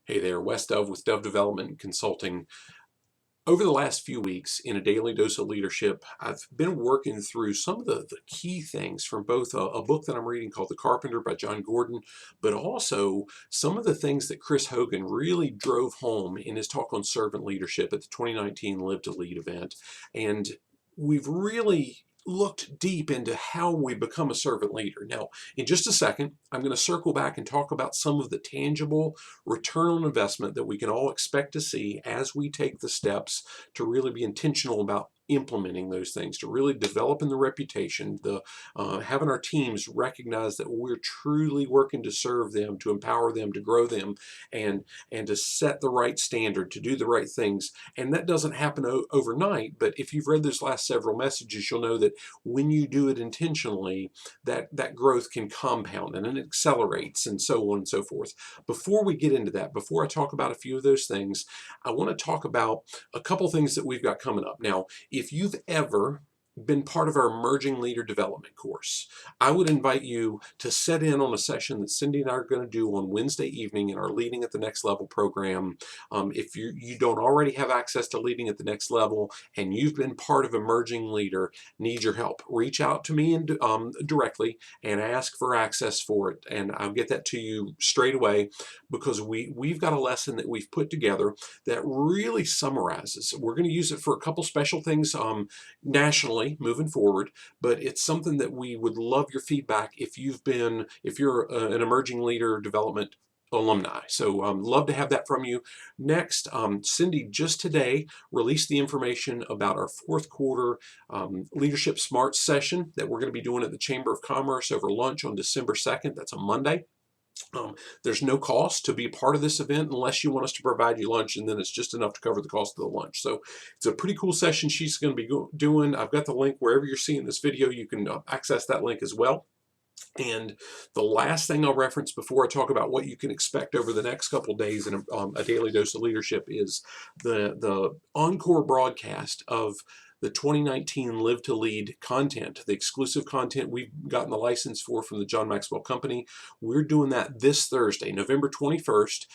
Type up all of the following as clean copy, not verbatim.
Hey there, Wes Dove with Dove Development and Consulting. Over the last few weeks in a daily dose of leadership, I've been working through some of the key things from both a book that I'm reading called The Carpenter by John Gordon, but also some of the things that Chris Hogan really drove home in his talk on servant leadership at the 2019 Live to Lead event. And we've really looked deep into how we become a servant leader. Now, in just a second, I'm going to circle back and talk about some of the tangible return on investment that we can all expect to see as we take the steps to really be intentional about implementing those things, to really developing the reputation, having our teams recognize that we're truly working to serve them, to empower them, to grow them, and to set the right standard, to do the right things. And that doesn't happen overnight, but if you've read those last several messages, you'll know that when you do it intentionally, that growth can compound and it accelerates and so on and so forth. Before we get into that, before I talk about a few of those things, I want to talk about a couple things that we've got coming up. Now, if you've ever been part of our emerging leader development course, I would invite you to set in on a session that Cindy and I are going to do on Wednesday evening in our Leading at the Next Level program. If you don't already have access to Leading at the Next Level and you've been part of emerging leader, need your help, reach out to me and directly and ask for access for it, and I'll get that to you straight away, because we've got a lesson that we've put together that really summarizes. We're going to use it for a couple special things nationally moving forward, but it's something that we would love your feedback if you're an emerging leader development alumni. So love to have that from you. Next, Cindy just today released the information about our fourth quarter Leadership Smart session that we're going to be doing at the Chamber of Commerce over lunch on December 2nd. That's a Monday. There's no cost to be a part of this event unless you want us to provide you lunch, and then it's just enough to cover the cost of the lunch. So it's a pretty cool session she's going to be doing. I've got the link wherever you're seeing this video. You can access that link as well. And the last thing I'll reference before I talk about what you can expect over the next couple of days in a daily dose of leadership is the encore broadcast of the 2019 Live to Lead content, the exclusive content we've gotten the license for from the John Maxwell Company. We're doing that this Thursday, November 21st,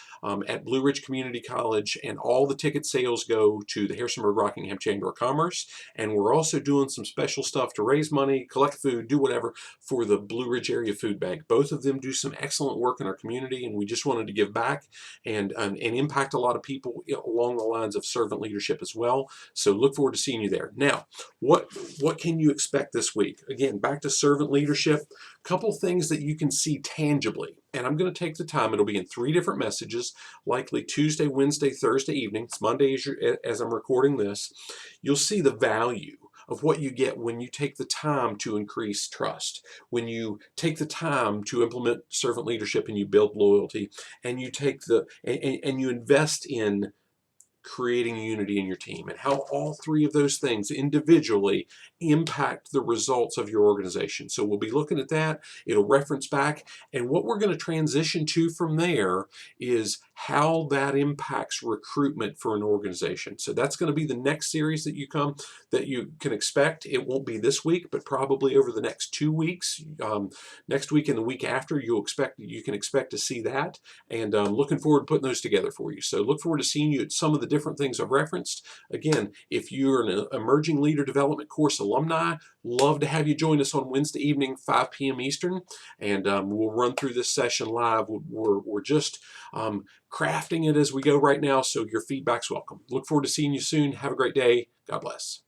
at Blue Ridge Community College, and all the ticket sales go to the Harrisonburg Rockingham Chamber of Commerce. And we're also doing some special stuff to raise money, collect food, do whatever for the Blue Ridge Area Food Bank. Both of them do some excellent work in our community, and we just wanted to give back and impact a lot of people along the lines of servant leadership as well. So look forward to seeing you there. Now, what can you expect this week? Again, back to servant leadership, a couple things that you can see tangibly. And I'm going to take the time. It'll be in 3 different messages, likely Tuesday, Wednesday, Thursday evening. It's Monday as I'm recording this. You'll see the value of what you get when you take the time to increase trust, when you take the time to implement servant leadership and you build loyalty, and you take and you invest in creating unity in your team, and how all 3 of those things individually impact the results of your organization. So we'll be looking at that. It'll reference back, and what we're going to transition to from there is how that impacts recruitment for an organization. So that's going to be the next series that you can expect. It won't be this week, but probably over the next 2 weeks. Next week and the week after, you can expect to see that, and looking forward to putting those together for you. So look forward to seeing you at some of the different things I've referenced. Again, if you're an emerging leader development course alumni, love to have you join us on Wednesday evening, 5 p.m. Eastern, and we'll run through this session live. We're just crafting it as we go right now, so your feedback's welcome. Look forward to seeing you soon. Have a great day. God bless.